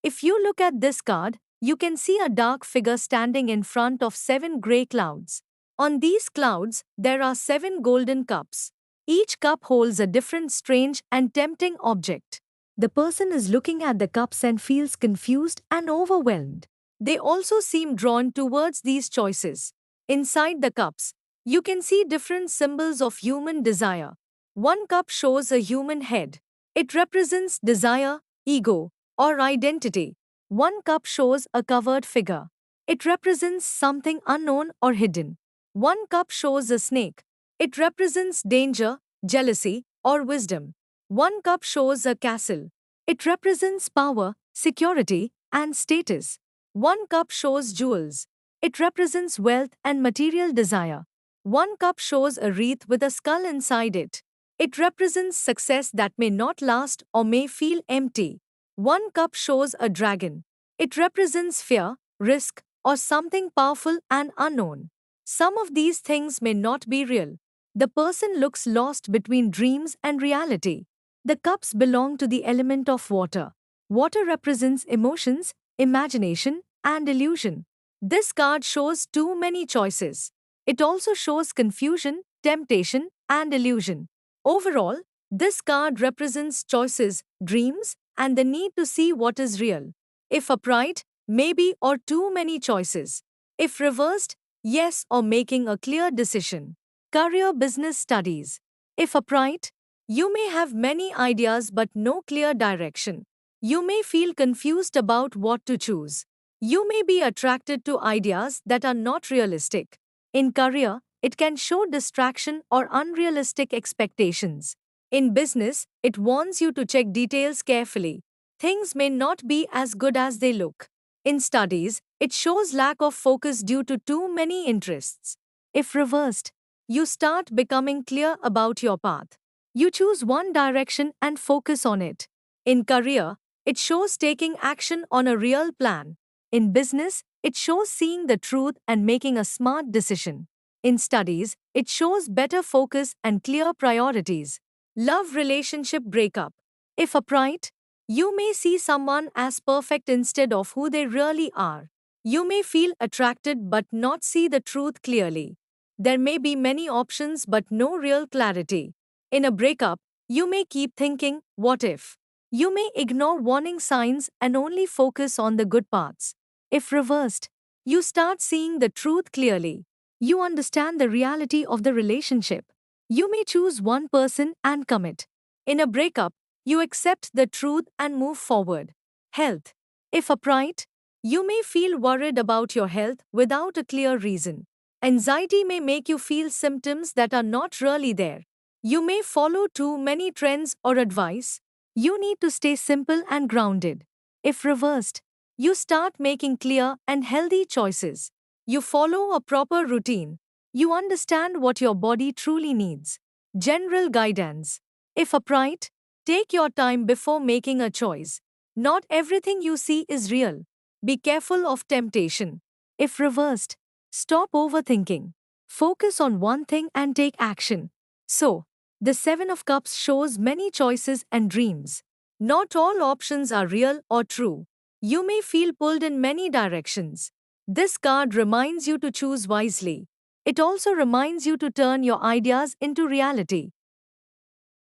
If you look at this card, you can see a dark figure standing in front of 7 grey clouds. On these clouds, there are 7 golden cups. Each cup holds a different strange and tempting object. The person is looking at the cups and feels confused and overwhelmed. They also seem drawn towards these choices. Inside the cups, you can see different symbols of human desire. One cup shows a human head. It represents desire, ego, or identity. One cup shows a covered figure. It represents something unknown or hidden. One cup shows a snake. It represents danger, jealousy, or wisdom. One cup shows a castle. It represents power, security, and status. One cup shows jewels. It represents wealth and material desire. One cup shows a wreath with a skull inside it. It represents success that may not last or may feel empty. One cup shows a dragon. It represents fear, risk, or something powerful and unknown. Some of these things may not be real. The person looks lost between dreams and reality. The cups belong to the element of water. Water represents emotions, imagination, and illusion. This card shows too many choices. It also shows confusion, temptation, and illusion. Overall, this card represents choices, dreams, and the need to see what is real. If upright, maybe or too many choices. If reversed, yes or making a clear decision. Career business studies. If upright, you may have many ideas but no clear direction. You may feel confused about what to choose. You may be attracted to ideas that are not realistic. In career, it can show distraction or unrealistic expectations. In business, it warns you to check details carefully. Things may not be as good as they look. In studies, it shows lack of focus due to too many interests. If reversed, you start becoming clear about your path. You choose one direction and focus on it. In career, it shows taking action on a real plan. In business, it shows seeing the truth and making a smart decision. In studies, it shows better focus and clear priorities. Love relationship breakup. If upright, you may see someone as perfect instead of who they really are. You may feel attracted but not see the truth clearly. There may be many options but no real clarity. In a breakup, you may keep thinking, what if? You may ignore warning signs and only focus on the good parts. If reversed, you start seeing the truth clearly. You understand the reality of the relationship. You may choose one person and commit. In a breakup, you accept the truth and move forward. Health. If upright, you may feel worried about your health without a clear reason. Anxiety may make you feel symptoms that are not really there. You may follow too many trends or advice. You need to stay simple and grounded. If reversed, you start making clear and healthy choices. You follow a proper routine. You understand what your body truly needs. General guidance. If upright, take your time before making a choice. Not everything you see is real. Be careful of temptation. If reversed, stop overthinking. Focus on one thing and take action. So, the Seven of Cups shows many choices and dreams. Not all options are real or true. You may feel pulled in many directions. This card reminds you to choose wisely. It also reminds you to turn your ideas into reality.